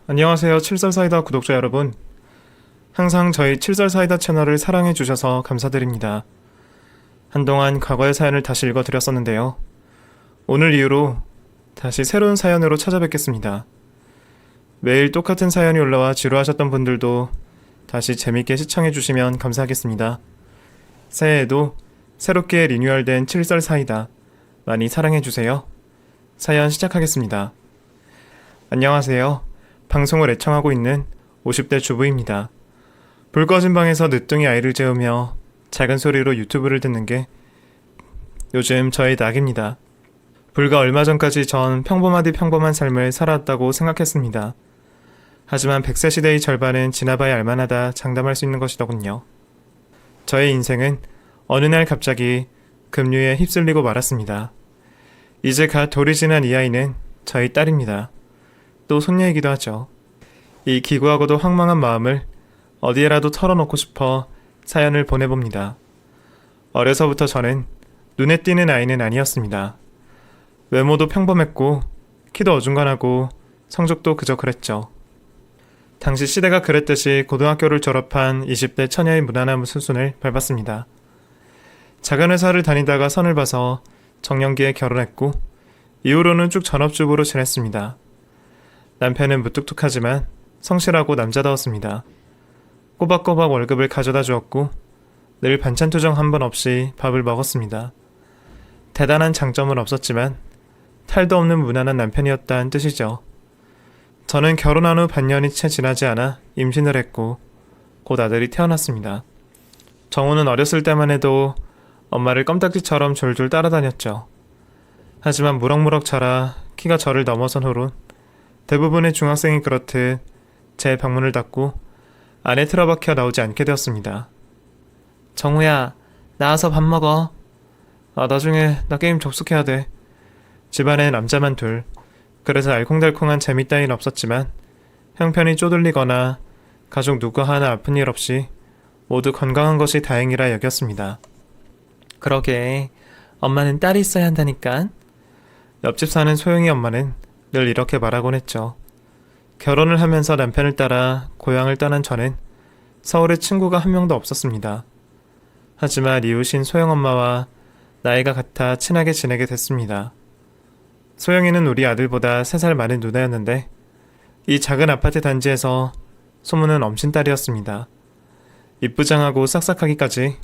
안녕하세요. 칠살사이다 구독자 여러분. 항상 저희 칠살사이다 채널을 사랑해주셔서 감사드립니다. 한동안 과거의 사연을 다시 읽어드렸었는데요. 오늘 이후로 다시 새로운 사연으로 찾아뵙겠습니다. 매일 똑같은 사연이 올라와 지루하셨던 분들도 다시 재밌게 시청해주시면 감사하겠습니다. 새해에도 새롭게 리뉴얼된 칠살사이다 많이 사랑해주세요. 사연 시작하겠습니다. 안녕하세요. 방송을 애청하고 있는 50대 주부입니다. 불 꺼진 방에서 늦둥이 아이를 재우며 작은 소리로 유튜브를 듣는 게 요즘 저의 낙입니다. 불과 얼마 전까지 전 평범하디 평범한 삶을 살아왔다고 생각했습니다. 하지만 100세 시대의 절반은 지나봐야 알만하다 장담할 수 있는 것이더군요. 저의 인생은 어느 날 갑자기 급류에 휩쓸리고 말았습니다. 이제 갓 돌이 지난 이 아이는 저희 딸입니다. 또 손녀이기도 하죠. 이 기구하고도 황망한 마음을 어디에라도 털어놓고 싶어 사연을 보내봅니다. 어려서부터 저는 눈에 띄는 아이는 아니었습니다. 외모도 평범했고 키도 어중간하고 성적도 그저 그랬죠. 당시 시대가 그랬듯이 고등학교를 졸업한 20대 처녀의 무난한 수순을 밟았습니다. 작은 회사를 다니다가 선을 봐서 정년기에 결혼했고 이후로는 쭉 전업주부로 지냈습니다. 남편은 무뚝뚝하지만 성실하고 남자다웠습니다. 꼬박꼬박 월급을 가져다 주었고 늘 반찬 투정 한 번 없이 밥을 먹었습니다. 대단한 장점은 없었지만 탈도 없는 무난한 남편이었다는 뜻이죠. 저는 결혼한 후 반년이 채 지나지 않아 임신을 했고 곧 아들이 태어났습니다. 정우는 어렸을 때만 해도 엄마를 껌딱지처럼 졸졸 따라다녔죠. 하지만 무럭무럭 자라 키가 저를 넘어선 후론 대부분의 중학생이 그렇듯 제 방문을 닫고 안에 틀어박혀 나오지 않게 되었습니다. 정우야, 나와서 밥 먹어. 나중에 나 게임 접속해야 돼. 집안에 남자만 둘. 그래서 알콩달콩한 재미 따윈 없었지만 형편이 쪼들리거나 가족 누구 하나 아픈 일 없이 모두 건강한 것이 다행이라 여겼습니다. 그러게, 엄마는 딸이 있어야 한다니까. 옆집 사는 소영이 엄마는 늘 이렇게 말하곤 했죠. 결혼을 하면서 남편을 따라 고향을 떠난 저는 서울에 친구가 한 명도 없었습니다. 하지만 이웃인 소영엄마와 나이가 같아 친하게 지내게 됐습니다. 소영이는 우리 아들보다 3살 많은 누나였는데 이 작은 아파트 단지에서 소문은 엄친딸이었습니다. 이쁘장하고 싹싹하기까지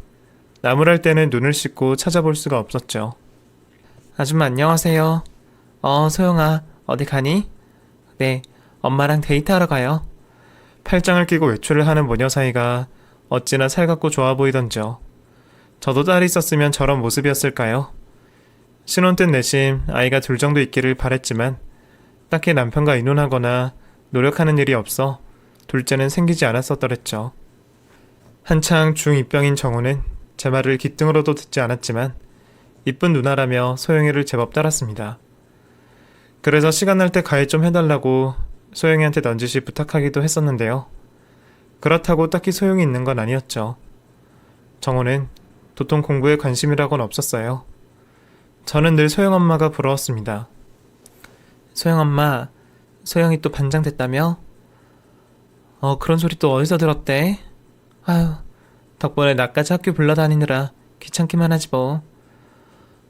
나무랄 때는 눈을 씻고 찾아볼 수가 없었죠. 아줌마 안녕하세요. 소영아 어디 가니? 네, 엄마랑 데이트하러 가요. 팔짱을 끼고 외출을 하는 모녀 사이가 어찌나 살갑고 좋아 보이던지요. 저도 딸이 있었으면 저런 모습이었을까요? 신혼 땐 내심 아이가 둘 정도 있기를 바랬지만 딱히 남편과 의논하거나 노력하는 일이 없어 둘째는 생기지 않았었더랬죠. 한창 중2병인 정우는 제 말을 귓등으로도 듣지 않았지만 이쁜 누나라며 소영이를 제법 따랐습니다. 그래서 시간 날 때 과외 좀 해달라고 소영이한테 넌지시 부탁하기도 했었는데요. 그렇다고 딱히 소용이 있는 건 아니었죠. 정우는 도통 공부에 관심이라고는 없었어요. 저는 늘 소영엄마가 부러웠습니다. 소영엄마, 소영이 또 반장 됐다며? 그런 소리 또 어디서 들었대? 아휴, 덕분에 나까지 학교 불러다니느라 귀찮기만 하지 뭐.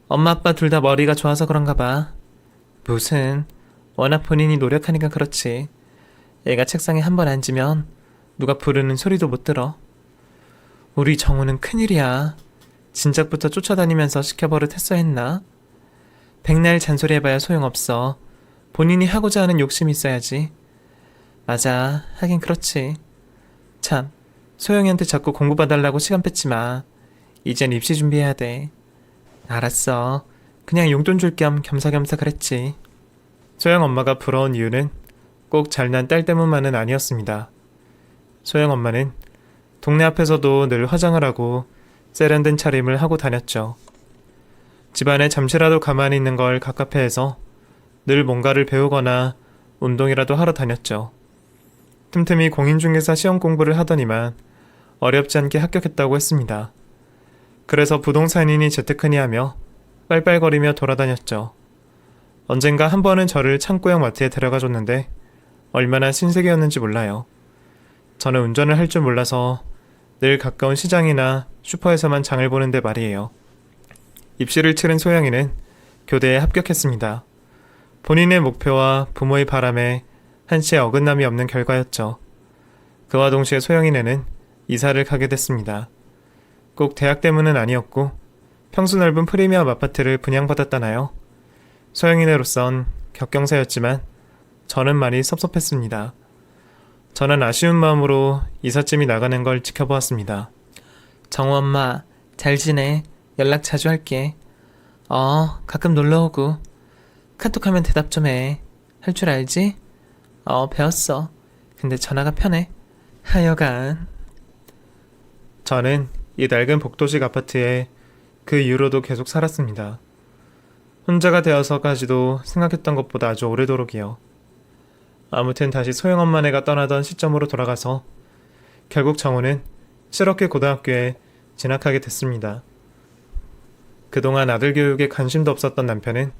엄마 아빠 둘 다 머리가 좋아서 그런가 봐. 무슨, 워낙 본인이 노력하니까 그렇지. 애가 책상에 한 번 앉으면 누가 부르는 소리도 못 들어. 우리 정우는 큰일이야. 진작부터 쫓아다니면서 시켜버릇 했어 했나? 백날 잔소리 해봐야 소용없어. 본인이 하고자 하는 욕심이 있어야지. 맞아, 하긴 그렇지. 참, 소영이한테 자꾸 공부 봐달라고 시간 뺏지 마. 이젠 입시 준비해야 돼. 알았어. 그냥 용돈 줄 겸 겸사겸사 그랬지. 소영 엄마가 부러운 이유는 꼭 잘난 딸 때문만은 아니었습니다. 소영 엄마는 동네 앞에서도 늘 화장을 하고 세련된 차림을 하고 다녔죠. 집안에 잠시라도 가만히 있는 걸 갑갑해해서 늘 뭔가를 배우거나 운동이라도 하러 다녔죠. 틈틈이 공인중개사 시험 공부를 하더니만 어렵지 않게 합격했다고 했습니다. 그래서 부동산이니 재테크니 하며 빨빨거리며 돌아다녔죠. 언젠가 한 번은 저를 창고형 마트에 데려가줬는데 얼마나 신세계였는지 몰라요. 저는 운전을 할 줄 몰라서 늘 가까운 시장이나 슈퍼에서만 장을 보는데 말이에요. 입시를 치른 소영이는 교대에 합격했습니다. 본인의 목표와 부모의 바람에 한치의 어긋남이 없는 결과였죠. 그와 동시에 소영이네는 이사를 가게 됐습니다. 꼭 대학 때문은 아니었고 평수 넓은 프리미엄 아파트를 분양받았다나요. 소영이네로선 격경사였지만 저는 많이 섭섭했습니다. 저는 아쉬운 마음으로 이삿짐이 나가는 걸 지켜보았습니다. 정우 엄마, 잘 지내. 연락 자주 할게. 가끔 놀러오고. 카톡하면 대답 좀 해. 할 줄 알지? 배웠어. 근데 전화가 편해. 하여간. 저는 이 낡은 복도식 아파트에 그 이후로도 계속 살았습니다. 혼자가 되어서까지도 생각했던 것보다 아주 오래도록이요. 아무튼 다시 소영엄마네가 떠나던 시점으로 돌아가서 결국 정우는 실업계 고등학교에 진학하게 됐습니다. 그동안 아들 교육에 관심도 없었던 남편은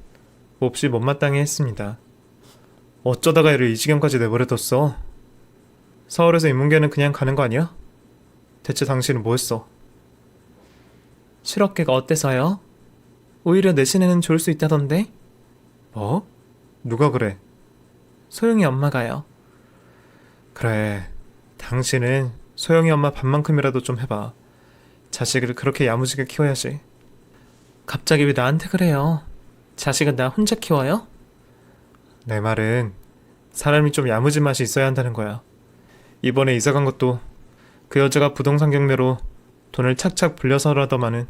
몹시 못마땅해 했습니다. 어쩌다가 애를 이 지경까지 내버려뒀어? 서울에서 인문계는 그냥 가는 거 아니야? 대체 당신은 뭐 했어? 실업계가 어때서요? 오히려 내신에는 좋을 수 있다던데? 뭐? 누가 그래? 소영이 엄마가요. 그래, 당신은 소영이 엄마 반만큼이라도 좀 해봐. 자식을 그렇게 야무지게 키워야지. 갑자기 왜 나한테 그래요? 자식은 나 혼자 키워요? 내 말은 사람이 좀 야무진 맛이 있어야 한다는 거야. 이번에 이사 간 것도 그 여자가 부동산 경매로 돈을 착착 불려서라더만은,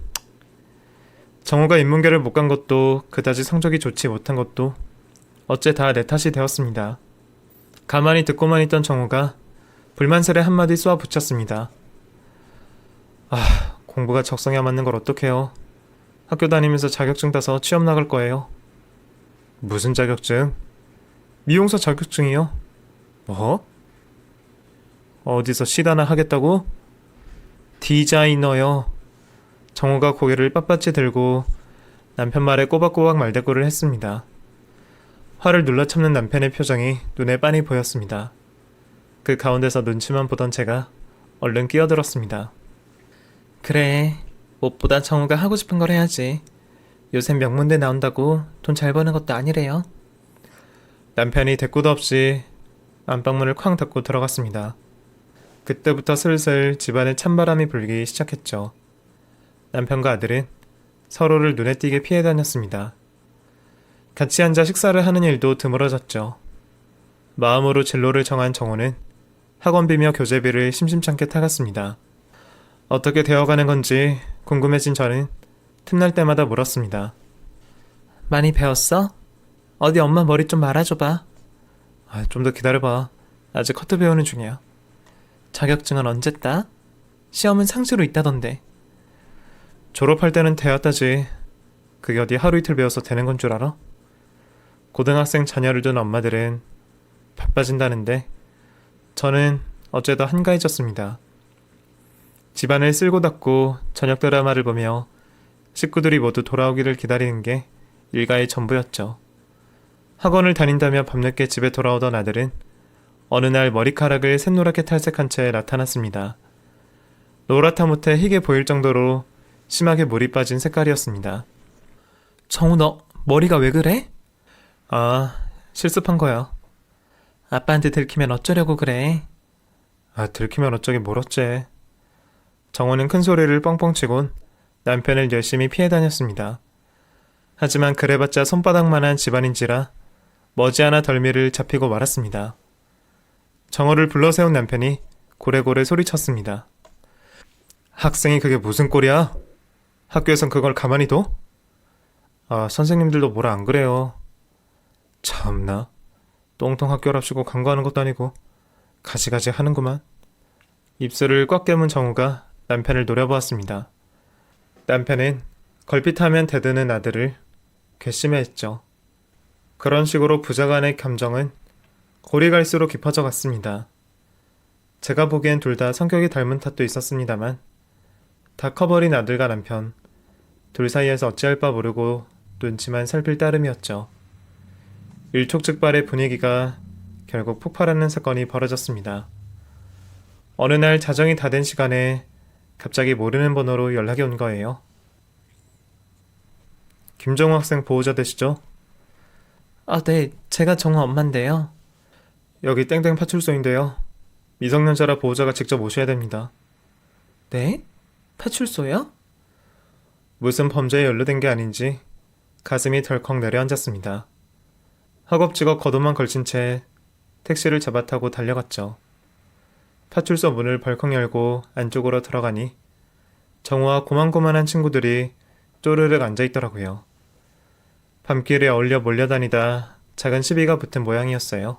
정우가 인문계를 못 간 것도 그다지 성적이 좋지 못한 것도 어째 다 내 탓이 되었습니다. 가만히 듣고만 있던 정우가 불만스레 한마디 쏘아 붙였습니다. 공부가 적성에 안 맞는 걸 어떡해요. 학교 다니면서 자격증 따서 취업 나갈 거예요. 무슨 자격증? 미용사 자격증이요. 뭐? 어디서 시다나 하겠다고? 디자이너요. 정우가 고개를 빳빳이 들고 남편 말에 꼬박꼬박 말대꾸를 했습니다. 화를 눌러 참는 남편의 표정이 눈에 빤히 보였습니다. 그 가운데서 눈치만 보던 제가 얼른 끼어들었습니다. 그래, 무엇보다 정우가 하고 싶은 걸 해야지. 요새 명문대 나온다고 돈 잘 버는 것도 아니래요. 남편이 대꾸도 없이 안방문을 쾅 닫고 들어갔습니다. 그때부터 슬슬 집안에 찬바람이 불기 시작했죠. 남편과 아들은 서로를 눈에 띄게 피해 다녔습니다. 같이 앉아 식사를 하는 일도 드물어졌죠. 마음으로 진로를 정한 정우는 학원비며 교재비를 심심찮게 타갔습니다. 어떻게 되어가는 건지 궁금해진 저는 틈날 때마다 물었습니다. 많이 배웠어? 어디 엄마 머리 좀 말아줘봐. 좀 더 기다려봐. 아직 커트 배우는 중이야. 자격증은 언제 따? 시험은 상시로 있다던데. 졸업할 때는 되었다지. 그게 어디 하루 이틀 배워서 되는 건 줄 알아? 고등학생 자녀를 둔 엄마들은 바빠진다는데 저는 어째도 한가해졌습니다. 집안을 쓸고 닦고 저녁 드라마를 보며 식구들이 모두 돌아오기를 기다리는 게 일가의 전부였죠. 학원을 다닌다며 밤늦게 집에 돌아오던 아들은 어느 날 머리카락을 샛노랗게 탈색한 채 나타났습니다. 노랗다 못해 희게 보일 정도로 심하게 물이 빠진 색깔이었습니다. 정우 너 머리가 왜 그래? 실습한 거야. 아빠한테 들키면 어쩌려고 그래? 들키면 어쩌긴 뭘 어째. 정우는 큰 소리를 뻥뻥 치곤 남편을 열심히 피해 다녔습니다. 하지만 그래봤자 손바닥만한 집안인지라 머지않아 덜미를 잡히고 말았습니다. 정우를 불러세운 남편이 고래고래 소리쳤습니다. 학생이 그게 무슨 꼴이야? 학교에선 그걸 가만히 둬? 선생님들도 뭐라 안 그래요. 참나, 똥통 학교랍시고 간과하는 것도 아니고 가지가지 하는구만. 입술을 꽉 깨문 정우가 남편을 노려보았습니다. 남편은 걸핏하면 대드는 아들을 괘씸해했죠. 그런 식으로 부자간의 감정은 골이 갈수록 깊어져 갔습니다. 제가 보기엔 둘 다 성격이 닮은 탓도 있었습니다만 다 커버린 아들과 남편 둘 사이에서 어찌할 바 모르고 눈치만 살필 따름이었죠. 일촉즉발의 분위기가 결국 폭발하는 사건이 벌어졌습니다. 어느 날 자정이 다 된 시간에 갑자기 모르는 번호로 연락이 온 거예요. 김정우 학생 보호자 되시죠? 아, 네. 제가 정우 엄마인데요. 여기 땡땡 파출소인데요. 미성년자라 보호자가 직접 오셔야 됩니다. 네? 파출소요? 무슨 범죄에 연루된 게 아닌지 가슴이 덜컥 내려앉았습니다. 허겁지겁 겉옷만 걸친 채 택시를 잡아 타고 달려갔죠. 파출소 문을 벌컥 열고 안쪽으로 들어가니 정우와 고만고만한 친구들이 쪼르륵 앉아있더라고요. 밤길에 어울려 몰려다니다 작은 시비가 붙은 모양이었어요.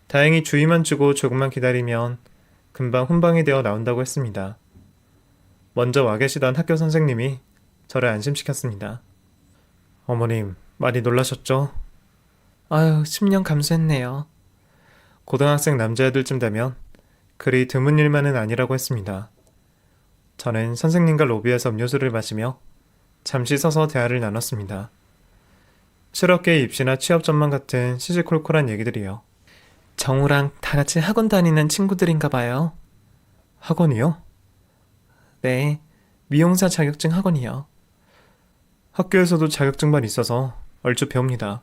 다행히 주의만 주고 조금만 기다리면 금방 훈방이 되어 나온다고 했습니다. 먼저 와 계시던 학교 선생님이 저를 안심시켰습니다. 어머님, 많이 놀라셨죠? 아유, 10년 감수했네요. 고등학생 남자애들쯤 되면 그리 드문 일만은 아니라고 했습니다. 저는 선생님과 로비에서 음료수를 마시며 잠시 서서 대화를 나눴습니다. 실업계의 입시나 취업 전망 같은 시시콜콜한 얘기들이요. 정우랑 다 같이 학원 다니는 친구들인가 봐요. 학원이요? 네. 미용사 자격증 학원이요. 학교에서도 자격증만 있어서 얼추 배웁니다.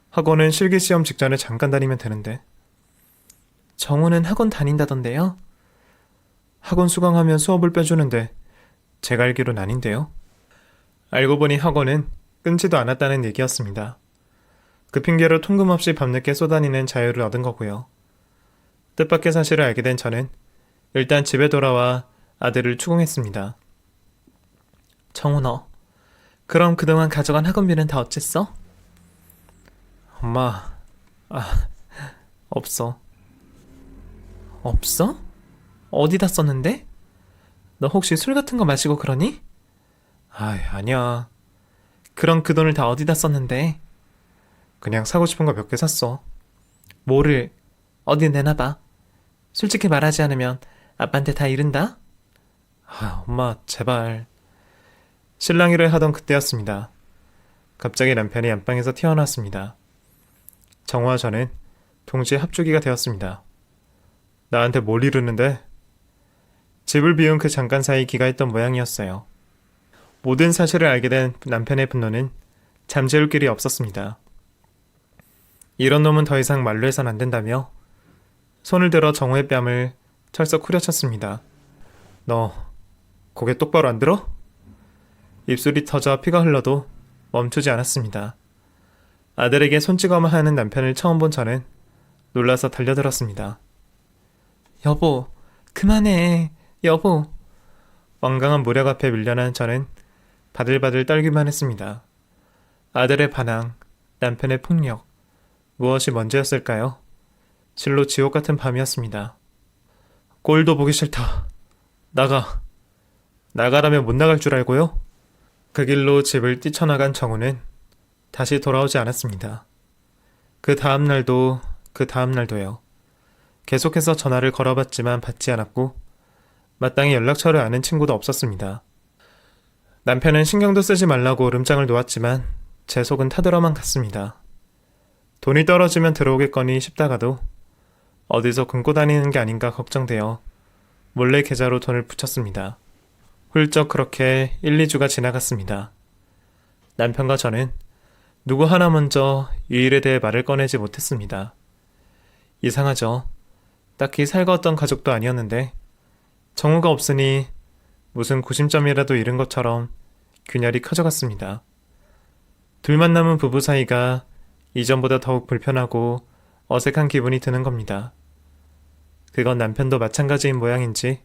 학원은 실기시험 직전에 잠깐 다니면 되는데. 정우는 학원 다닌다던데요? 학원 수강하면 수업을 빼주는데 제가 알기론 아닌데요. 알고 보니 학원은 끊지도 않았다는 얘기였습니다. 그 핑계로 통금없이 밤늦게 쏘다니는 자유를 얻은 거고요. 뜻밖의 사실을 알게 된 저는 일단 집에 돌아와 아들을 추궁했습니다. 정우 너. 그럼 그동안 가져간 학원비는 다 어쨌어? 엄마, 없어. 없어? 어디다 썼는데? 너 혹시 술 같은 거 마시고 그러니? 아니야. 그럼 그 돈을 다 어디다 썼는데? 그냥 사고 싶은 거 몇 개 샀어. 뭐를? 어디 내놔봐. 솔직히 말하지 않으면 아빠한테 다 이른다? 엄마, 제발. 실랑이를 하던 그때였습니다. 갑자기 남편이 안방에서 튀어나왔습니다. 정우와 저는 동시에 합주기가 되었습니다. 나한테 뭘 이르는데? 집을 비운 그 잠깐 사이 기가했던 모양이었어요. 모든 사실을 알게 된 남편의 분노는 잠재울 길이 없었습니다. 이런 놈은 더 이상 말로 해선 안 된다며 손을 들어 정우의 뺨을 철썩 후려쳤습니다. 너 고개 똑바로 안 들어? 입술이 터져 피가 흘러도 멈추지 않았습니다. 아들에게 손찌검을 하는 남편을 처음 본 저는 놀라서 달려들었습니다. 여보, 그만해. 여보. 완강한 무력 앞에 밀려난 저는 바들바들 떨기만 했습니다. 아들의 반항, 남편의 폭력, 무엇이 먼저였을까요? 실로 지옥 같은 밤이었습니다. 꼴도 보기 싫다. 나가라면 못 나갈 줄 알고요? 그 길로 집을 뛰쳐나간 정우는 다시 돌아오지 않았습니다. 그 다음날도 그 다음날도요. 계속해서 전화를 걸어봤지만 받지 않았고 마땅히 연락처를 아는 친구도 없었습니다. 남편은 신경도 쓰지 말라고 름장을 놓았지만 제 속은 타들어만 갔습니다. 돈이 떨어지면 들어오겠거니 싶다가도 어디서 굶고 다니는 게 아닌가 걱정되어 몰래 계좌로 돈을 붙였습니다. 훌쩍 그렇게 1, 2주가 지나갔습니다. 남편과 저는 누구 하나 먼저 이 일에 대해 말을 꺼내지 못했습니다. 이상하죠? 딱히 살가웠던 가족도 아니었는데 정우가 없으니 무슨 구심점이라도 잃은 것처럼 균열이 커져갔습니다. 둘만 남은 부부 사이가 이전보다 더욱 불편하고 어색한 기분이 드는 겁니다. 그건 남편도 마찬가지인 모양인지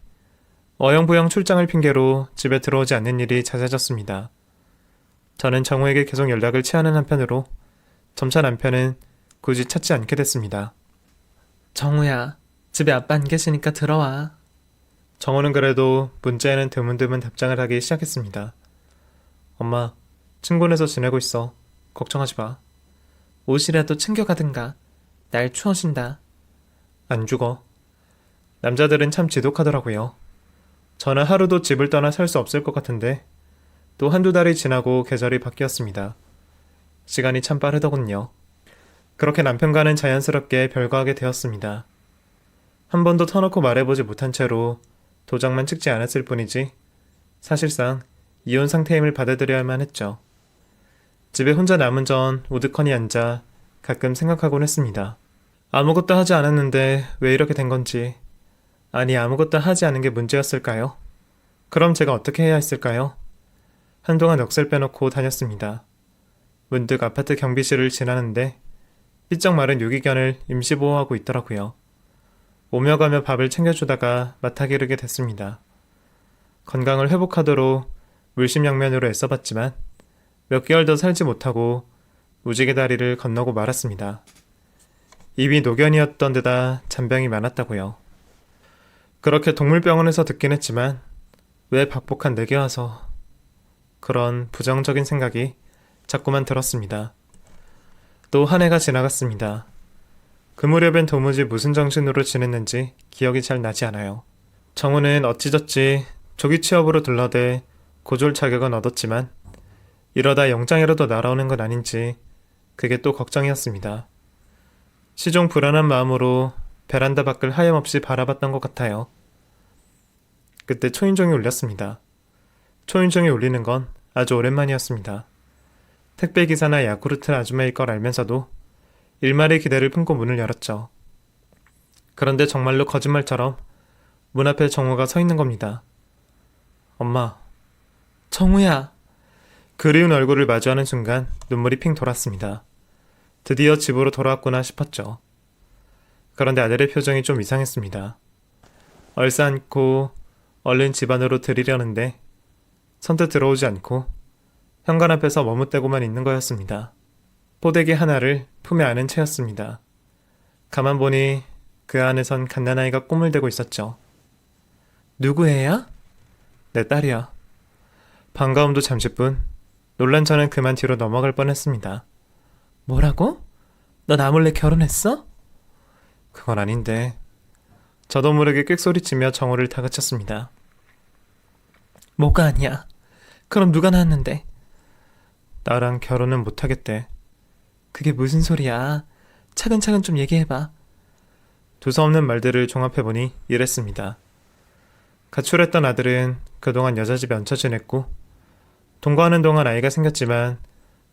어영부영 출장을 핑계로 집에 들어오지 않는 일이 잦아졌습니다. 저는 정우에게 계속 연락을 취하는 한편으로 점차 남편은 굳이 찾지 않게 됐습니다. 정우야, 집에 아빠 안 계시니까 들어와. 정우는 그래도 문자에는 드문드문 답장을 하기 시작했습니다. 엄마, 친구네서 지내고 있어. 걱정하지 마. 옷이라도 챙겨가든가. 날 추워진다. 안 죽어. 남자들은 참 지독하더라고요. 저는 하루도 집을 떠나 살 수 없을 것 같은데 또 한두 달이 지나고 계절이 바뀌었습니다. 시간이 참 빠르더군요. 그렇게 남편과는 자연스럽게 별거하게 되었습니다. 한 번도 터놓고 말해보지 못한 채로 도장만 찍지 않았을 뿐이지 사실상 이혼 상태임을 받아들여야만 했죠. 집에 혼자 남은 전 우두커니 앉아 가끔 생각하곤 했습니다. 아무것도 하지 않았는데 왜 이렇게 된 건지. 아니, 아무것도 하지 않은 게 문제였을까요? 그럼 제가 어떻게 해야 했을까요? 한동안 넋을 빼놓고 다녔습니다. 문득 아파트 경비실을 지나는데 삐쩍 마른 유기견을 임시보호하고 있더라고요. 오며 가며 밥을 챙겨주다가 맡아 기르게 됐습니다. 건강을 회복하도록 물심양면으로 애써봤지만 몇 개월 더 살지 못하고 무지개 다리를 건너고 말았습니다. 입이 노견이었던 데다 잔병이 많았다고요. 그렇게 동물병원에서 듣긴 했지만 왜 박복한 내게 와서 그런 부정적인 생각이 자꾸만 들었습니다. 또 한 해가 지나갔습니다. 그 무렵엔 도무지 무슨 정신으로 지냈는지 기억이 잘 나지 않아요. 정우는 어찌저찌 조기 취업으로 둘러대 고졸 자격은 얻었지만 이러다 영장이라도 날아오는 건 아닌지 그게 또 걱정이었습니다. 시종 불안한 마음으로 베란다 밖을 하염없이 바라봤던 것 같아요. 그때 초인종이 울렸습니다. 초인종이 울리는 건 아주 오랜만이었습니다. 택배기사나 야쿠르트 아줌마일 걸 알면서도 일말의 기대를 품고 문을 열었죠. 그런데 정말로 거짓말처럼 문 앞에 정우가 서 있는 겁니다. 엄마. 정우야. 그리운 얼굴을 마주하는 순간 눈물이 핑 돌았습니다. 드디어 집으로 돌아왔구나 싶었죠. 그런데 아들의 표정이 좀 이상했습니다. 얼싸안고 얼른 집 안으로 들이려는데 선뜻 들어오지 않고 현관 앞에서 머뭇대고만 있는 거였습니다. 포대기 하나를 품에 안은 채였습니다. 가만 보니 그 안에선 갓난아이가 꿈을 대고 있었죠. 누구 애야? 내 딸이야. 반가움도 잠시뿐 놀란 저는 그만 뒤로 넘어갈 뻔했습니다. 뭐라고? 너 나 몰래 결혼했어? 그건 아닌데. 저도 모르게 꽥소리치며 정우를 다그쳤습니다. 뭐가 아니야? 그럼 누가 낳았는데? 나랑 결혼은 못하겠대. 그게 무슨 소리야? 차근차근 좀 얘기해봐. 두서없는 말들을 종합해보니 이랬습니다. 가출했던 아들은 그동안 여자집에 얹혀 지냈고 동거하는 동안 아이가 생겼지만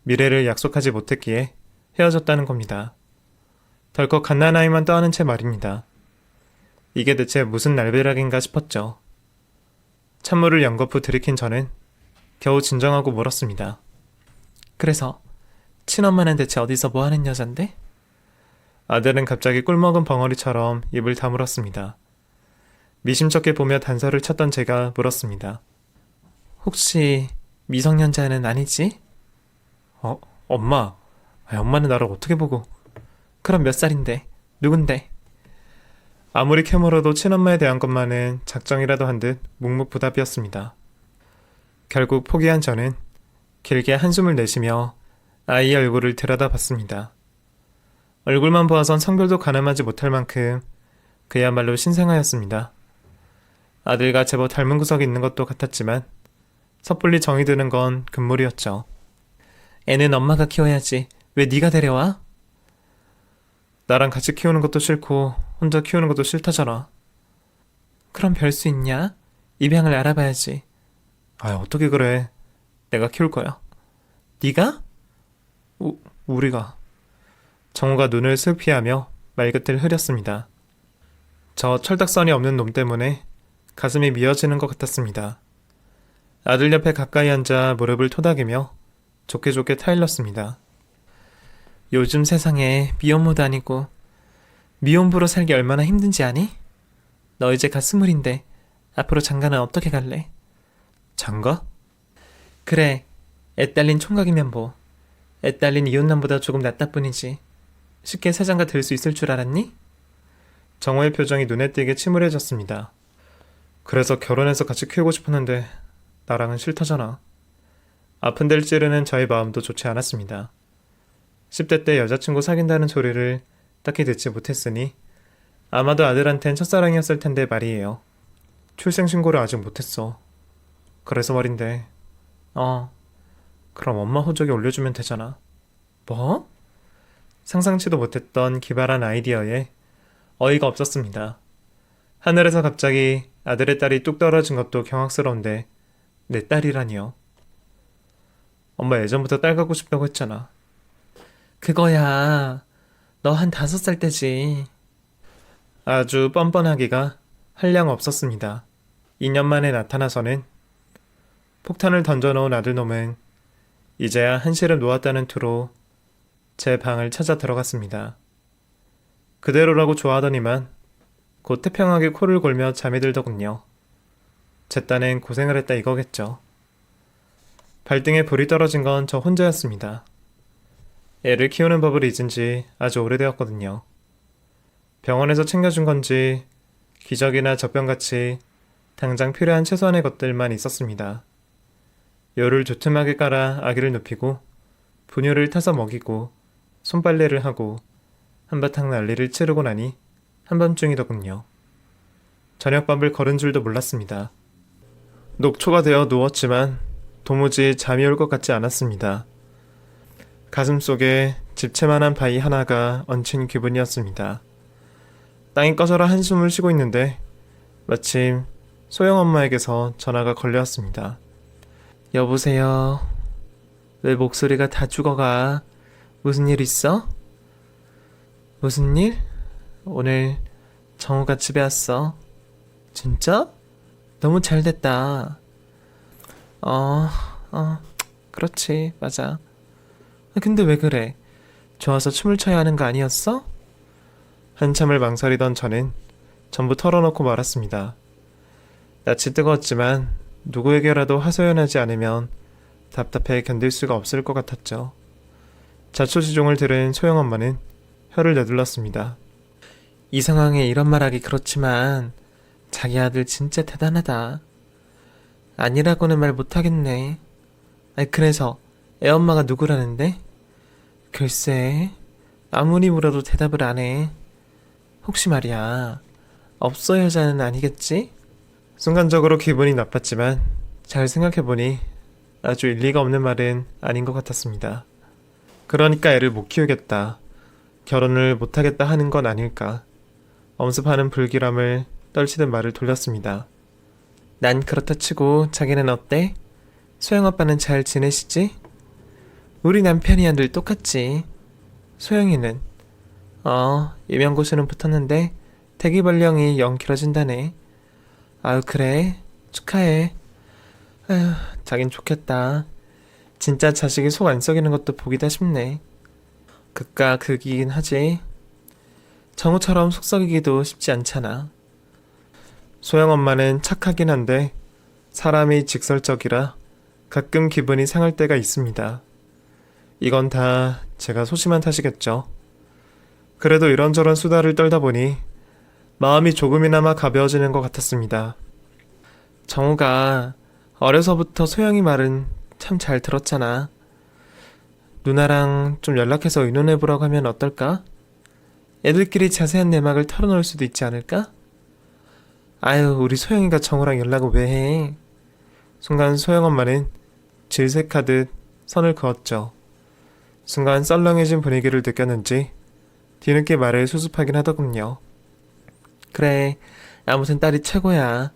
미래를 약속하지 못했기에 헤어졌다는 겁니다. 덜컥 갓난아이만 떠안은 채 말입니다. 이게 대체 무슨 날벼락인가 싶었죠. 찬물을 연거푸 들이킨 저는 겨우 진정하고 물었습니다. 그래서 친엄마는 대체 어디서 뭐하는 여잔데? 아들은 갑자기 꿀먹은 벙어리처럼 입을 다물었습니다. 미심쩍게 보며 단서를 찾던 제가 물었습니다. 혹시 미성년자는 아니지? 엄마. 엄마는 나를 어떻게 보고. 그럼 몇 살인데? 누군데? 아무리 캐물어도 친엄마에 대한 것만은 작정이라도 한 듯 묵묵부답이었습니다. 결국 포기한 저는 길게 한숨을 내쉬며 아이의 얼굴을 들여다봤습니다. 얼굴만 보아선 성별도 가늠하지 못할 만큼 그야말로 신생아였습니다. 아들과 제법 닮은 구석이 있는 것도 같았지만 섣불리 정이 드는 건 금물이었죠. 애는 엄마가 키워야지. 왜 네가 데려와? 나랑 같이 키우는 것도 싫고 혼자 키우는 것도 싫다잖아. 그럼 별 수 있냐? 입양을 알아봐야지. 어떻게 그래. 내가 키울 거야. 네가? 우리가. 정우가 눈을 쓱 피하며 말끝을 흐렸습니다. 저 철딱선이 없는 놈 때문에 가슴이 미어지는 것 같았습니다. 아들 옆에 가까이 앉아 무릎을 토닥이며 좋게 좋게 타일렀습니다. 요즘 세상에 미혼모도 아니고 미혼부로 살기 얼마나 힘든지 아니? 너 이제 갓 20인데 앞으로 장가는 어떻게 갈래? 장가? 그래, 애 딸린 총각이면 뭐. 애 딸린 이혼남보다 조금 낫다 뿐이지. 쉽게 새장가 될 수 있을 줄 알았니? 정호의 표정이 눈에 띄게 침울해졌습니다. 그래서 결혼해서 같이 키우고 싶었는데 나랑은 싫다잖아. 아픈 데를 찌르는 저의 마음도 좋지 않았습니다. 10대 때 여자친구 사귄다는 소리를 딱히 듣지 못했으니 아마도 아들한텐 첫사랑이었을 텐데 말이에요. 출생신고를 아직 못했어. 그래서 말인데. 어. 그럼 엄마 호적에 올려주면 되잖아. 뭐? 상상치도 못했던 기발한 아이디어에 어이가 없었습니다. 하늘에서 갑자기 아들의 딸이 뚝 떨어진 것도 경악스러운데 내 딸이라니요. 엄마 예전부터 딸 갖고 싶다고 했잖아. 그거야. 너 한 5살 때지. 아주 뻔뻔하기가 한량 없었습니다. 2년 만에 나타나서는 폭탄을 던져놓은 아들놈은 이제야 한시름 놓았다는 투로 제 방을 찾아 들어갔습니다. 그대로라고 좋아하더니만 곧 태평하게 코를 골며 잠이 들더군요. 제 딴엔 고생을 했다 이거겠죠. 발등에 불이 떨어진 건 저 혼자였습니다. 애를 키우는 법을 잊은 지 아주 오래되었거든요. 병원에서 챙겨준 건지 기저귀나 젖병같이 당장 필요한 최소한의 것들만 있었습니다. 요를 두툼하게 깔아 아기를 눕히고 분유를 타서 먹이고 손빨래를 하고 한바탕 난리를 치르고 나니 한밤중이더군요. 저녁밥을 거른 줄도 몰랐습니다. 녹초가 되어 누웠지만 도무지 잠이 올 것 같지 않았습니다. 가슴속에 집채만한 바위 하나가 얹힌 기분이었습니다. 땅이 꺼져라 한숨을 쉬고 있는데 마침 소영엄마에게서 전화가 걸려왔습니다. 여보세요. 왜 목소리가 다 죽어가? 무슨 일 있어? 무슨 일? 오늘 정우가 집에 왔어. 진짜? 너무 잘 됐다. 그렇지, 맞아. 근데 왜 그래? 좋아서 춤을 춰야 하는 거 아니었어? 한참을 망설이던 저는 전부 털어놓고 말았습니다. 낯이 뜨거웠지만 누구에게라도 하소연하지 않으면 답답해 견딜 수가 없을 것 같았죠. 자초지종을 들은 소영엄마는 혀를 내둘렀습니다. 이 상황에 이런 말하기 그렇지만 자기 아들 진짜 대단하다. 아니라고는 말 못하겠네. 그래서 애엄마가 누구라는데? 글쎄, 아무리 물어도 대답을 안 해. 혹시 말이야, 없어 여자는 아니겠지? 순간적으로 기분이 나빴지만 잘 생각해보니 아주 일리가 없는 말은 아닌 것 같았습니다. 그러니까 애를 못 키우겠다, 결혼을 못하겠다 하는 건 아닐까. 엄습하는 불길함을 떨치듯 말을 돌렸습니다. 난 그렇다 치고 자기는 어때? 소영 아빠는 잘 지내시지? 우리 남편이야 늘 똑같지. 소영이는? 임용고시는 붙었는데 대기발령이 영 길어진다네. 아유 그래? 축하해. 아휴 자긴 좋겠다. 진짜 자식이 속 안 썩이는 것도 복이다 싶네. 극과 극이긴 하지. 정우처럼 속 썩이기도 쉽지 않잖아. 소영엄마는 착하긴 한데 사람이 직설적이라 가끔 기분이 상할 때가 있습니다. 이건 다 제가 소심한 탓이겠죠. 그래도 이런저런 수다를 떨다 보니 마음이 조금이나마 가벼워지는 것 같았습니다. 정우가 어려서부터 소영이 말은 참 잘 들었잖아. 누나랑 좀 연락해서 의논해보라고 하면 어떨까? 애들끼리 자세한 내막을 털어놓을 수도 있지 않을까? 아유 우리 소영이가 정우랑 연락을 왜 해? 순간 소영엄마는 질색하듯 선을 그었죠. 순간 썰렁해진 분위기를 느꼈는지 뒤늦게 말을 수습하긴 하더군요. 그래 아무튼 딸이 최고야.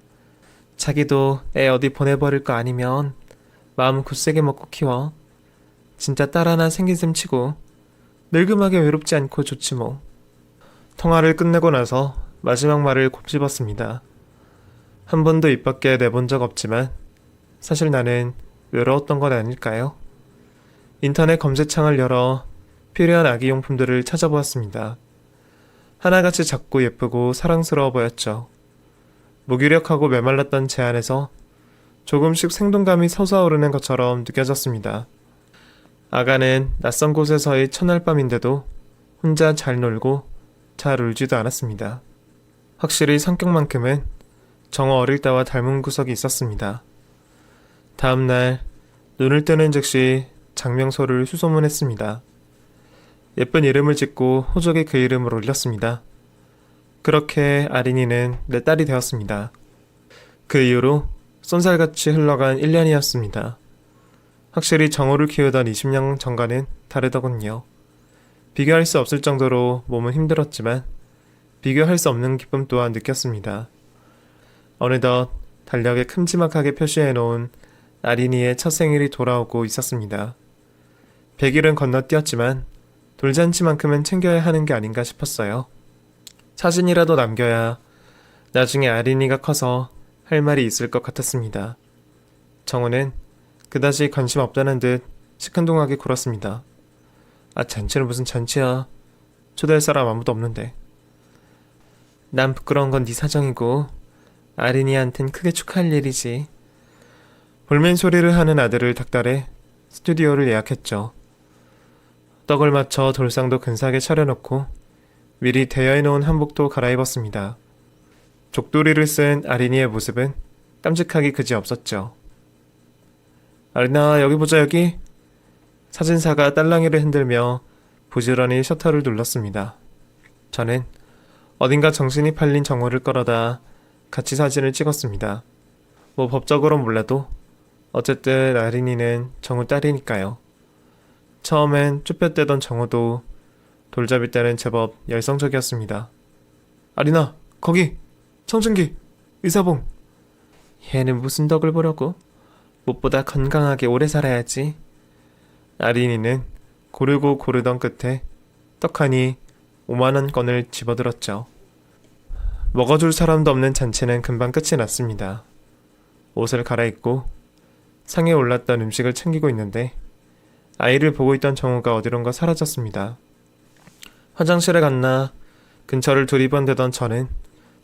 자기도 애 어디 보내버릴 거 아니면 마음 굳세게 먹고 키워. 진짜 딸 하나 생긴 셈 치고 늙음하게 외롭지 않고 좋지 뭐. 통화를 끝내고 나서 마지막 말을 곱씹었습니다. 한 번도 입 밖에 내본 적 없지만 사실 나는 외로웠던 건 아닐까요? 인터넷 검색창을 열어 필요한 아기용품들을 찾아보았습니다. 하나같이 작고 예쁘고 사랑스러워 보였죠. 무기력하고 메말랐던 제 안에서 조금씩 생동감이 솟아오르는 것처럼 느껴졌습니다. 아가는 낯선 곳에서의 첫날밤인데도 혼자 잘 놀고 잘 울지도 않았습니다. 확실히 성격만큼은 정어 어릴 때와 닮은 구석이 있었습니다. 다음날 눈을 뜨는 즉시 장명소를 수소문했습니다. 예쁜 이름을 짓고 호적에 그 이름을 올렸습니다. 그렇게 아린이는 내 딸이 되었습니다. 그 이후로 쏜살같이 흘러간 1년이었습니다. 확실히 정호를 키우던 20년 전과는 다르더군요. 비교할 수 없을 정도로 몸은 힘들었지만 비교할 수 없는 기쁨 또한 느꼈습니다. 어느덧 달력에 큼지막하게 표시해놓은 아린이의 첫 생일이 돌아오고 있었습니다. 100일은 건너뛰었지만 돌잔치만큼은 챙겨야 하는 게 아닌가 싶었어요. 사진이라도 남겨야 나중에 아린이가 커서 할 말이 있을 것 같았습니다. 정우는 그다지 관심 없다는 듯 시큰둥하게 굴었습니다. 아, 잔치는 무슨 잔치야. 초대할 사람 아무도 없는데. 난 부끄러운 건 네 사정이고 아린이한텐 크게 축하할 일이지. 볼멘 소리를 하는 아들을 닥달해 스튜디오를 예약했죠. 떡을 맞춰 돌상도 근사하게 차려놓고 미리 대여해놓은 한복도 갈아입었습니다. 족도리를 쓴 아린이의 모습은 깜찍하기 그지없었죠. 아린아, 여기 보자, 여기. 사진사가 딸랑이를 흔들며 부지런히 셔터를 눌렀습니다. 저는 어딘가 정신이 팔린 정우를 끌어다 같이 사진을 찍었습니다. 뭐 법적으로는 몰라도 어쨌든 아린이는 정우 딸이니까요. 처음엔 쭈뼛대던 정우도 돌잡이 때는 제법 열성적이었습니다. 아린아, 거기! 청춘기! 의사봉! 얘는 무슨 덕을 보려고? 무엇보다 건강하게 오래 살아야지. 아린이는 고르고 고르던 끝에 떡하니 5만원권을 집어들었죠. 먹어줄 사람도 없는 잔치는 금방 끝이 났습니다. 옷을 갈아입고 상에 올랐던 음식을 챙기고 있는데 아이를 보고 있던 정우가 어디론가 사라졌습니다. 화장실에 갔나 근처를 두리번대던 저는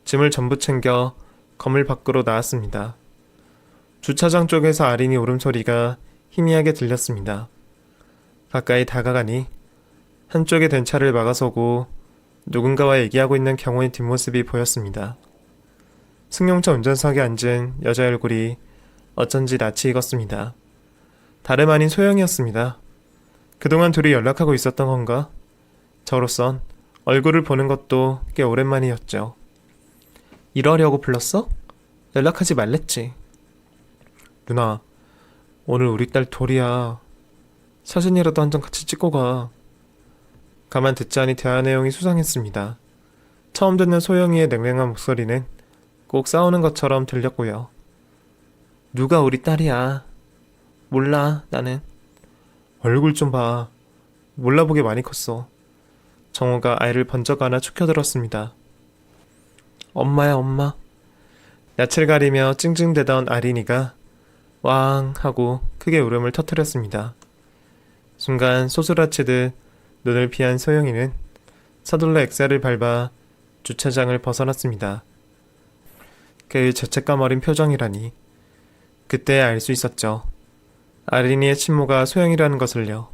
짐을 전부 챙겨 건물 밖으로 나왔습니다. 주차장 쪽에서 아린이 울음소리가 희미하게 들렸습니다. 가까이 다가가니 한쪽에 된 차를 막아서고 누군가와 얘기하고 있는 경호의 뒷모습이 보였습니다. 승용차 운전석에 앉은 여자 얼굴이 어쩐지 낯이 익었습니다. 다름 아닌 소영이었습니다. 그동안 둘이 연락하고 있었던 건가? 저로선 얼굴을 보는 것도 꽤 오랜만이었죠. 이러려고 불렀어? 연락하지 말랬지. 누나, 오늘 우리 딸 돌이야. 사진이라도 한 장 같이 찍고 가. 가만 듣자 하니 대화 내용이 수상했습니다. 처음 듣는 소영이의 냉랭한 목소리는 꼭 싸우는 것처럼 들렸고요. 누가 우리 딸이야. 몰라, 나는. 얼굴 좀 봐. 몰라보게 많이 컸어. 정우가 아이를 번쩍 안아 축혀들었습니다. 엄마야, 엄마. 낯을 가리며 찡찡대던 아린이가 왕 하고 크게 울음을 터뜨렸습니다. 순간 소스라치듯 눈을 피한 소영이는 서둘러 엑셀을 밟아 주차장을 벗어났습니다. 그의 죄책감 어린 표정이라니. 그때 알 수 있었죠. 아린이의 친모가 소영이라는 것을요.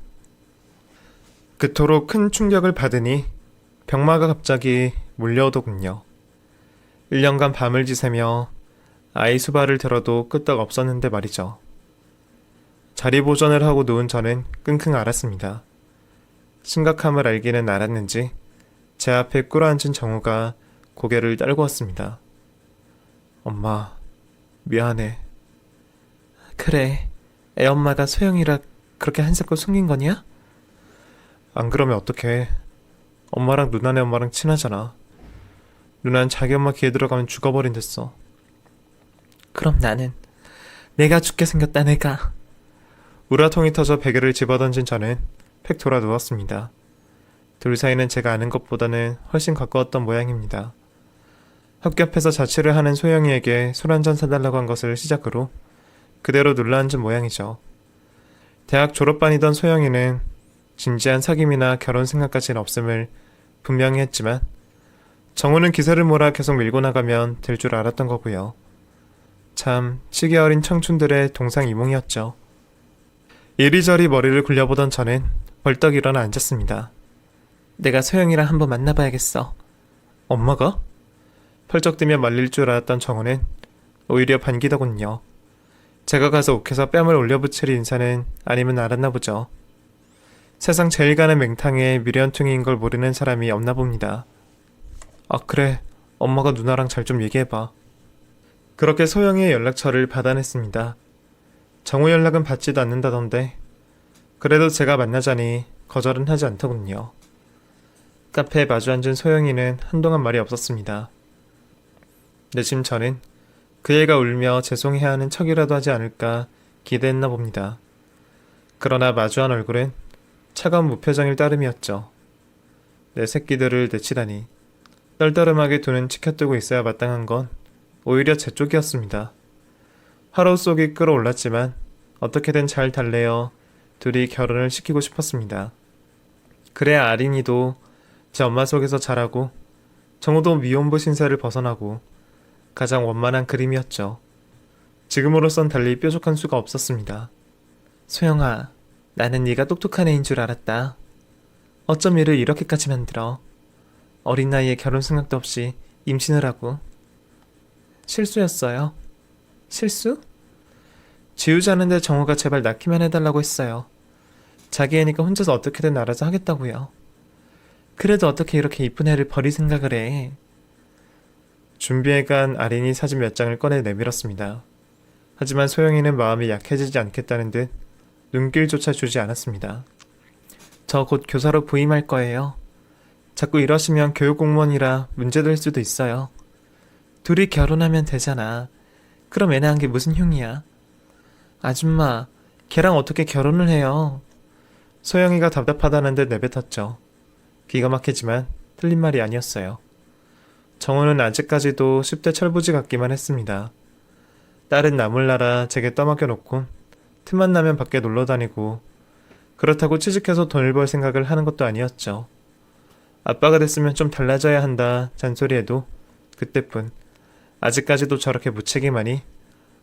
그토록 큰 충격을 받으니 병마가 갑자기 몰려오더군요. 1년간 밤을 지새며 아이 수발을 들어도 끄떡 없었는데 말이죠. 자리 보전을 하고 누운 저는 끙끙 앓았습니다. 심각함을 알기는 알았는지 제 앞에 꿇어앉은 정우가 고개를 떨구었습니다. 엄마, 미안해. 그래, 애엄마가 소영이라 그렇게 한사코 숨긴 거냐? 안 그러면 어떡해. 엄마랑 누나네 엄마랑 친하잖아. 누난 자기 엄마 귀에 들어가면 죽어버린댔어. 그럼 나는 내가 죽게 생겼다, 내가. 우라통이 터져 베개를 집어던진 저는 팩 돌아 누웠습니다. 둘 사이는 제가 아는 것보다는 훨씬 가까웠던 모양입니다. 헛겹해서 자취를 하는 소영이에게 술 한잔 사달라고 한 것을 시작으로 그대로 눌러앉은 모양이죠. 대학 졸업반이던 소영이는 진지한 사귐이나 결혼 생각까지는 없음을 분명히 했지만 정우는 기세를 몰아 계속 밀고 나가면 될 줄 알았던 거고요. 참 치기 어린 청춘들의 동상이몽이었죠. 이리저리 머리를 굴려보던 저는 벌떡 일어나 앉았습니다. 내가 소영이랑 한번 만나봐야겠어. 엄마가? 펄쩍 뛰며 말릴 줄 알았던 정우는 오히려 반기더군요. 제가 가서 욱해서 뺨을 올려붙일 인사는 아니면 알았나 보죠. 세상 제일 가는 맹탕에 미련퉁이인 걸 모르는 사람이 없나 봅니다. 아, 그래. 엄마가 누나랑 잘 좀 얘기해봐. 그렇게 소영이의 연락처를 받아냈습니다. 정우 연락은 받지도 않는다던데 그래도 제가 만나자니 거절은 하지 않더군요. 카페에 마주 앉은 소영이는 한동안 말이 없었습니다. 내심 저는 그 애가 울며 죄송해야 하는 척이라도 하지 않을까 기대했나 봅니다. 그러나 마주한 얼굴은 차가운 무표정일 따름이었죠. 내 새끼들을 내치다니. 떨떠름하게 두는 치켜뜨고 있어야 마땅한 건 오히려 제 쪽이었습니다. 화로 속이 끌어올랐지만 어떻게든 잘 달래어 둘이 결혼을 시키고 싶었습니다. 그래야 아린이도 제 엄마 속에서 자라고 정우도 미혼부 신세를 벗어나고 가장 원만한 그림이었죠. 지금으로선 달리 뾰족한 수가 없었습니다. 소영아, 나는 네가 똑똑한 애인 줄 알았다. 어쩜 일을 이렇게까지 만들어. 어린 나이에 결혼 생각도 없이 임신을 하고. 실수였어요. 실수? 지우자는데 정우가 제발 낳기만 해달라고 했어요. 자기 애니까 혼자서 어떻게든 알아서 하겠다고요. 그래도 어떻게 이렇게 이쁜 애를 버릴 생각을 해. 준비해간 아린이 사진 몇 장을 꺼내 내밀었습니다. 하지만 소영이는 마음이 약해지지 않겠다는 듯 눈길조차 주지 않았습니다. 저 곧 교사로 부임할 거예요. 자꾸 이러시면 교육공무원이라 문제될 수도 있어요. 둘이 결혼하면 되잖아. 그럼 애 낳은 게 무슨 흉이야. 아줌마, 걔랑 어떻게 결혼을 해요? 소영이가 답답하다는 듯 내뱉었죠. 기가 막히지만 틀린 말이 아니었어요. 정우는 아직까지도 10대 철부지 같기만 했습니다. 딸은 남을 나라 제게 떠맡겨 놓고 틈만 나면 밖에 놀러 다니고 그렇다고 취직해서 돈을 벌 생각을 하는 것도 아니었죠. 아빠가 됐으면 좀 달라져야 한다 잔소리해도 그때뿐. 아직까지도 저렇게 무책임하니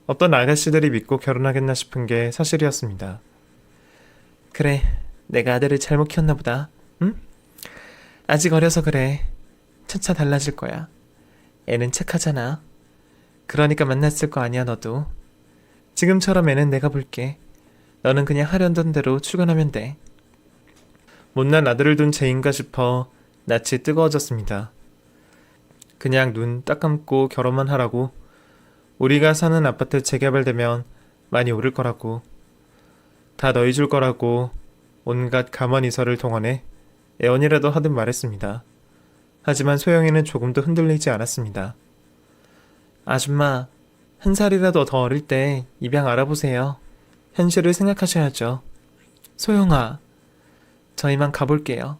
어떤 아가씨들이 믿고 결혼하겠나 싶은 게 사실이었습니다. 그래, 내가 아들을 잘못 키웠나 보다. 응? 아직 어려서 그래. 차차 달라질 거야. 애는 착하잖아. 그러니까 만났을 거 아니야, 너도. 지금처럼 애는 내가 볼게. 너는 그냥 하려던 대로 출근하면 돼. 못난 아들을 둔 죄인가 싶어 낯이 뜨거워졌습니다. 그냥 눈 딱 감고 결혼만 하라고. 우리가 사는 아파트 재개발되면 많이 오를 거라고. 다 너희 줄 거라고 온갖 가만히서를 동원해 애원이라도 하듯 말했습니다. 하지만 소영이는 조금도 흔들리지 않았습니다. 아줌마, 한 살이라도 더 어릴 때 입양 알아보세요. 현실을 생각하셔야죠. 소영아, 저희만 가볼게요.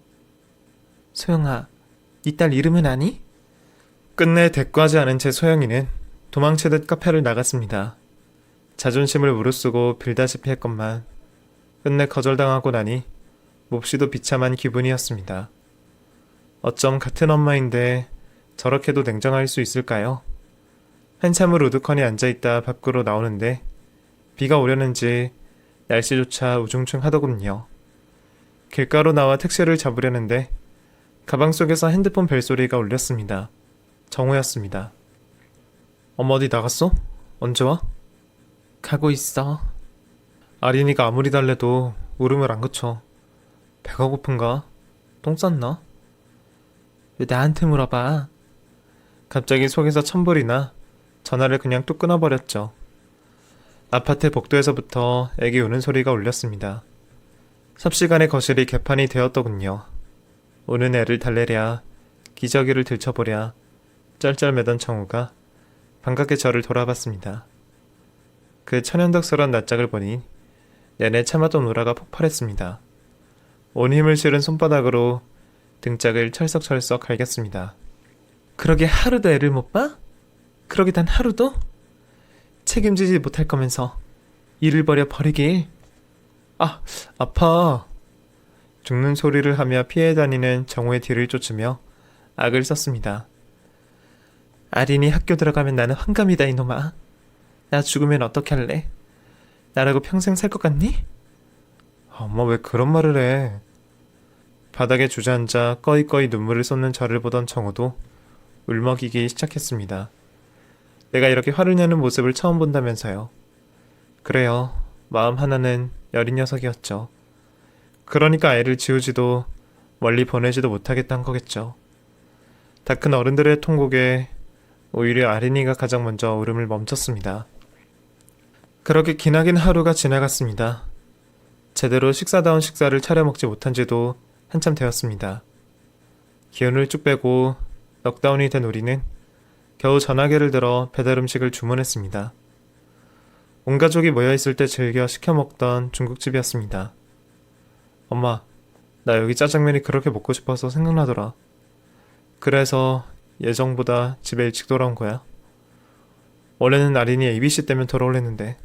소영아, 네 딸 이름은 아니? 끝내 대꾸하지 않은 채 소영이는 도망치듯 카페를 나갔습니다. 자존심을 무릅쓰고 빌다시피 했건만 끝내 거절당하고 나니 몹시도 비참한 기분이었습니다. 어쩜 같은 엄마인데 저렇게도 냉정할 수 있을까요? 한참을 우두커니 앉아있다 밖으로 나오는데 비가 오려는지 날씨조차 우중충하더군요. 길가로 나와 택시를 잡으려는데 가방 속에서 핸드폰 벨소리가 울렸습니다. 정우였습니다. 엄마 어디 나갔어? 언제 와? 가고 있어. 아린이가 아무리 달래도 울음을 안 그쳐. 배가 고픈가? 똥 쌌나? 왜 나한테 물어봐? 갑자기 속에서 천불이 나 전화를 그냥 뚝 끊어버렸죠. 아파트 복도에서부터 애기 우는 소리가 울렸습니다. 삽시간에 거실이 개판이 되었더군요. 우는 애를 달래랴 기저귀를 들춰보랴 쩔쩔매던 정우가 반갑게 저를 돌아봤습니다. 그 천연덕스러운 낯짝을 보니 내내 참았던 우라가 폭발했습니다. 온 힘을 실은 손바닥으로 등짝을 철썩철썩 갈겼습니다. 그러게 하루도 애를 못 봐? 그러게 단 하루도? 책임지지 못할 거면서 일을 버려 버리길. 아, 아파. 죽는 소리를 하며 피해 다니는 정우의 뒤를 쫓으며 악을 썼습니다. 아린이 학교 들어가면 나는 환감이다 이놈아. 나 죽으면 어떻게 할래? 나라고 평생 살 것 같니? 엄마 왜 그런 말을 해? 바닥에 주저앉아 꺼이꺼이 눈물을 쏟는 저를 보던 정우도 울먹이기 시작했습니다. 내가 이렇게 화를 내는 모습을 처음 본다면서요. 그래요. 마음 하나는 여린 녀석이었죠. 그러니까 애를 지우지도 멀리 보내지도 못하겠다는 거겠죠. 다 큰 어른들의 통곡에 오히려 아린이가 가장 먼저 울음을 멈췄습니다. 그렇게 기나긴 하루가 지나갔습니다. 제대로 식사다운 식사를 차려 먹지 못한 지도 한참 되었습니다. 기운을 쭉 빼고 넉다운이 된 우리는 겨우 전화기를 들어 배달 음식을 주문했습니다. 온 가족이 모여있을 때 즐겨 시켜 먹던 중국집이었습니다. 엄마, 나 여기 짜장면이 그렇게 먹고 싶어서 생각나더라. 그래서 예정보다 집에 일찍 돌아온 거야. 원래는 아린이 ABC 때문에 돌아올랬는데.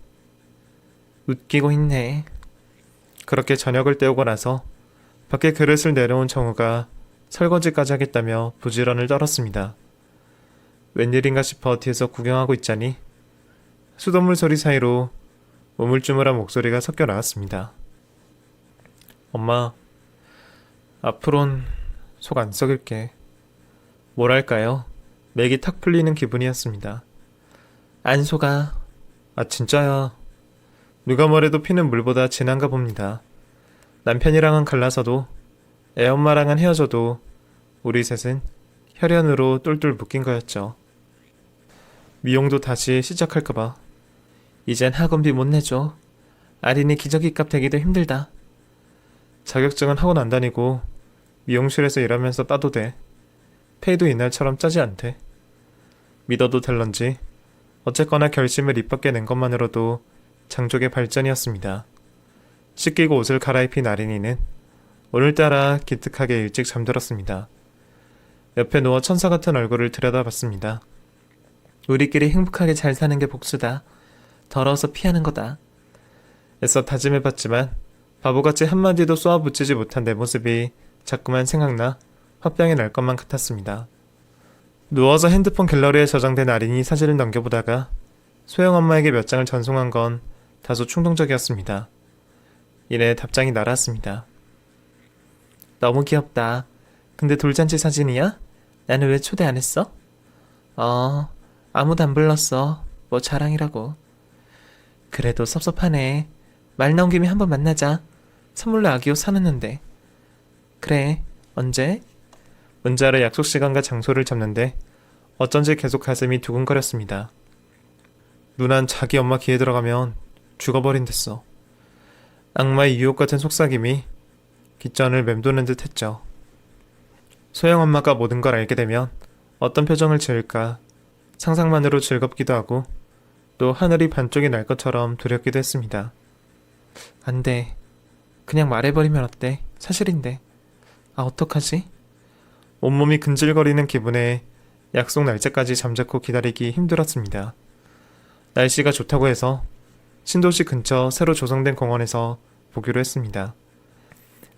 웃기고 있네. 그렇게 저녁을 때우고 나서 밖에 그릇을 내려온 정우가 설거지까지 하겠다며 부지런을 떨었습니다. 웬일인가 싶어 뒤에서 구경하고 있자니 수돗물 소리 사이로 우물쭈물한 목소리가 섞여 나왔습니다. 엄마, 앞으론 속 안 썩일게. 뭐랄까요? 맥이 탁 풀리는 기분이었습니다. 안 속아. 아, 진짜야. 누가 뭐래도 피는 물보다 진한가 봅니다. 남편이랑은 갈라서도 애엄마랑은 헤어져도 우리 셋은 혈연으로 똘똘 묶인 거였죠. 미용도 다시 시작할까봐. 이젠 학원비 못 내줘. 아린이 기저귀값 대기도 힘들다. 자격증은 학원 안 다니고 미용실에서 일하면서 따도 돼. 페이도 옛날처럼 짜지 않대. 믿어도 될런지 어쨌거나 결심을 입 밖에 낸 것만으로도 장족의 발전이었습니다. 씻기고 옷을 갈아입힌 아린이는 오늘따라 기특하게 일찍 잠들었습니다. 옆에 누워 천사 같은 얼굴을 들여다봤습니다. 우리끼리 행복하게 잘 사는 게 복수다. 더러워서 피하는 거다. 애써 다짐해봤지만 바보같이 한마디도 쏘아붙이지 못한 내 모습이 자꾸만 생각나 화병이 날 것만 같았습니다. 누워서 핸드폰 갤러리에 저장된 아린이 사진을 넘겨보다가 소영 엄마에게 몇 장을 전송한 건 다소 충동적이었습니다. 이내 답장이 날아왔습니다. 너무 귀엽다. 근데 돌잔치 사진이야? 나는 왜 초대 안 했어? 아무도 안 불렀어. 뭐 자랑이라고. 그래도 섭섭하네. 말 나온 김에 한번 만나자. 선물로 아기 옷 사놨는데. 그래, 언제? 문자로 약속 시간과 장소를 잡는데 어쩐지 계속 가슴이 두근거렸습니다. 누난 자기 엄마 귀에 들어가면 죽어버린댔어. 악마의 유혹 같은 속삭임이 귓전을 맴도는 듯 했죠. 소영 엄마가 모든 걸 알게 되면 어떤 표정을 지을까 상상만으로 즐겁기도 하고 또 하늘이 반쪽이 날 것처럼 두렵기도 했습니다. 안 돼. 그냥 말해버리면 어때? 사실인데. 어떡하지? 온몸이 근질거리는 기분에 약속 날짜까지 잠자코 기다리기 힘들었습니다. 날씨가 좋다고 해서 신도시 근처 새로 조성된 공원에서 보기로 했습니다.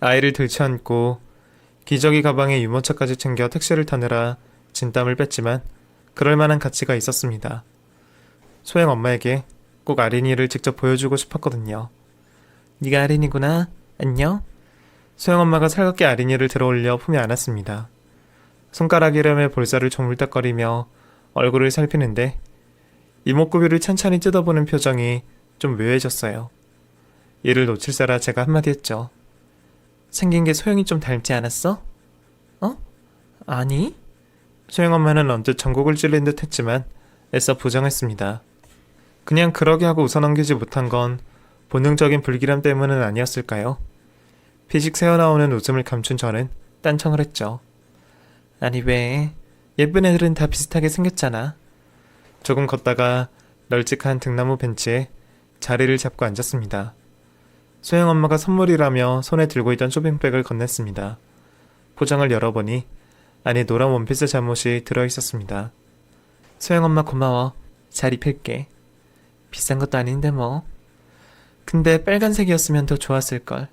아이를 들쳐안고 기저귀 가방에 유모차까지 챙겨 택시를 타느라 진땀을 뺐지만 그럴 만한 가치가 있었습니다. 소영 엄마에게 꼭 아린이를 직접 보여주고 싶었거든요. 네가 아린이구나. 안녕. 소영 엄마가 살갑게 아린이를 들어올려 품에 안았습니다. 손가락이름에 볼살을 조물딱거리며 얼굴을 살피는데 이목구비를 찬찬히 뜯어보는 표정이 좀 묘해졌어요. 이를 놓칠세라 제가 한마디 했죠. 생긴 게 소영이 좀 닮지 않았어? 아니? 소영 엄마는 언뜻 전곡을 찔린 듯 했지만 애써 부정했습니다. 그냥 그러게 하고 웃어넘기지 못한 건 본능적인 불길함 때문은 아니었을까요? 피식 새어나오는 웃음을 감춘 저는 딴청을 했죠. 아니 왜? 예쁜 애들은 다 비슷하게 생겼잖아. 조금 걷다가 널찍한 등나무 벤치에 자리를 잡고 앉았습니다. 소영 엄마가 선물이라며 손에 들고 있던 쇼핑백을 건넸습니다. 포장을 열어보니 안에 노란 원피스 잠옷이 들어있었습니다. 소영 엄마 고마워. 잘 입힐게. 비싼 것도 아닌데 뭐. 근데 빨간색이었으면 더 좋았을걸.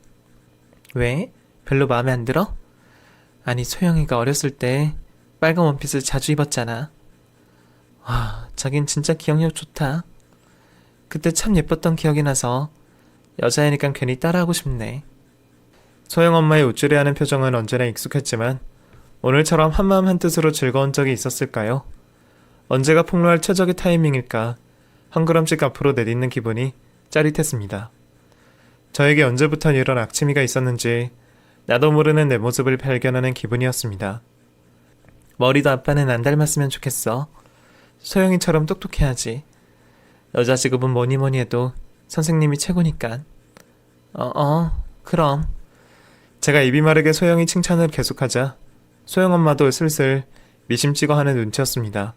왜? 별로 마음에 안 들어? 아니 소영이가 어렸을 때 빨간 원피스 자주 입었잖아. 와, 자긴 진짜 기억력 좋다. 그때 참 예뻤던 기억이 나서 여자애니까 괜히 따라하고 싶네. 소영 엄마의 우쭐해하는 표정은 언제나 익숙했지만 오늘처럼 한마음 한뜻으로 즐거운 적이 있었을까요? 언제가 폭로할 최적의 타이밍일까 한 걸음씩 앞으로 내딛는 기분이 짜릿했습니다. 저에게 언제부터 이런 악취미가 있었는지 나도 모르는 내 모습을 발견하는 기분이었습니다. 머리도 아빠는 안 닮았으면 좋겠어. 소영이처럼 똑똑해야지. 여자 직업은 뭐니 해도 선생님이 최고니까. 그럼. 제가 입이 마르게 소영이 칭찬을 계속하자 소영엄마도 슬슬 미심 찍어 하는 눈치였습니다.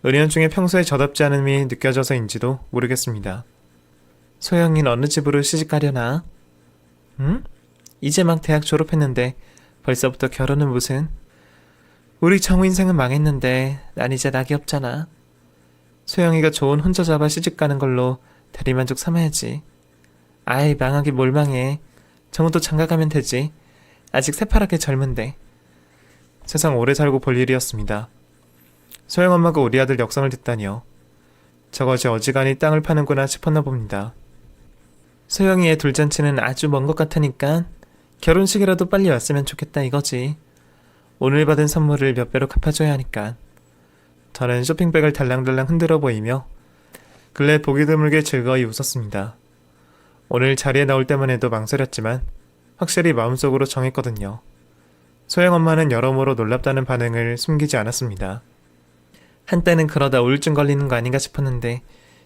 은연중에 평소에 저답지 않음이 느껴져서인지도 모르겠습니다. 소영이는 어느 집으로 시집가려나? 응? 이제 막 대학 졸업했는데 벌써부터 결혼은 무슨? 우리 정우 인생은 망했는데 난 이제 낙이 없잖아. 소영이가 좋은 혼자 잡아 시집가는 걸로 대리만족 삼아야지. 아이 망하기 뭘 망해. 정우도 장가가면 되지. 아직 새파랗게 젊은데. 세상 오래 살고 볼 일이었습니다. 소영엄마가 우리 아들 역성을 듣다니요. 저것이 어지간히 땅을 파는구나 싶었나 봅니다. 소영이의 둘잔치는 아주 먼 것 같으니까 결혼식이라도 빨리 왔으면 좋겠다 이거지. 오늘 받은 선물을 몇 배로 갚아줘야 하니까. 저는 쇼핑백을 달랑달랑 흔들어 보이며 근래 보기 드물게 즐거이 웃었습니다. 오늘 자리에 나올 때만 해도 망설였지만 확실히 마음속으로 정했거든요. 소영엄마는 여러모로 놀랍다는 반응을 숨기지 않았습니다. 한때는 그러다 우울증 걸리는 거 아닌가 싶었는데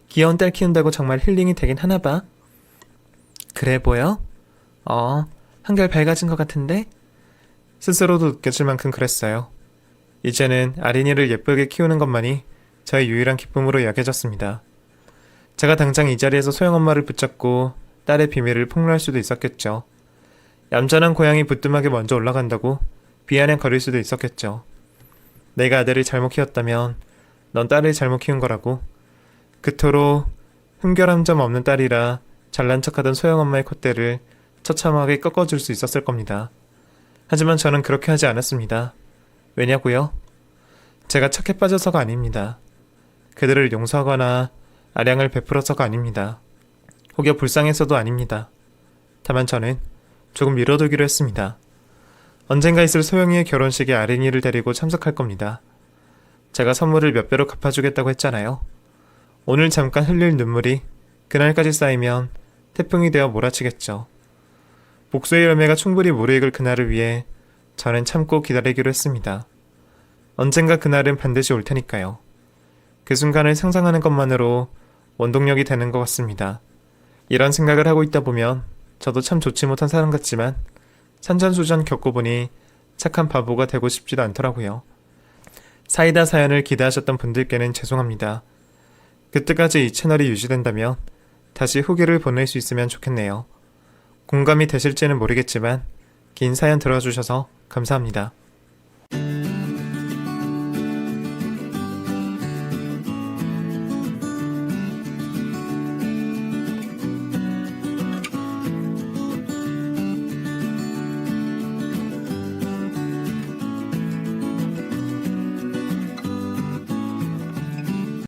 귀여운 딸 키운다고 정말 힐링이 되긴 하나 봐. 그래 보여? 한결 밝아진 것 같은데? 스스로도 느껴질 만큼 그랬어요. 이제는 아린이를 예쁘게 키우는 것만이 저의 유일한 기쁨으로 여겨졌습니다. 제가 당장 이 자리에서 소영엄마를 붙잡고 딸의 비밀을 폭로할 수도 있었겠죠. 얌전한 고양이 부뚜막에 먼저 올라간다고 비아냥거릴 수도 있었겠죠. 내가 아들을 잘못 키웠다면 넌 딸을 잘못 키운 거라고. 그토록 흠결한 점 없는 딸이라 잘난 척하던 소영엄마의 콧대를 처참하게 꺾어줄 수 있었을 겁니다. 하지만 저는 그렇게 하지 않았습니다. 왜냐고요? 제가 착해 빠져서가 아닙니다. 그들을 용서하거나 아량을 베풀어서가 아닙니다. 혹여 불쌍해서도 아닙니다. 다만 저는 조금 미뤄두기로 했습니다. 언젠가 있을 소영이의 결혼식에 아린이를 데리고 참석할 겁니다. 제가 선물을 몇 배로 갚아주겠다고 했잖아요. 오늘 잠깐 흘릴 눈물이 그날까지 쌓이면 태풍이 되어 몰아치겠죠. 복수의 열매가 충분히 무르익을 그날을 위해 저는 참고 기다리기로 했습니다. 언젠가 그날은 반드시 올 테니까요. 그 순간을 상상하는 것만으로 원동력이 되는 것 같습니다. 이런 생각을 하고 있다 보면 저도 참 좋지 못한 사람 같지만 산전수전 겪어보니 착한 바보가 되고 싶지도 않더라고요. 사이다 사연을 기대하셨던 분들께는 죄송합니다. 그때까지 이 채널이 유지된다면 다시 후기를 보낼 수 있으면 좋겠네요. 공감이 되실지는 모르겠지만 긴 사연 들어주셔서 감사합니다.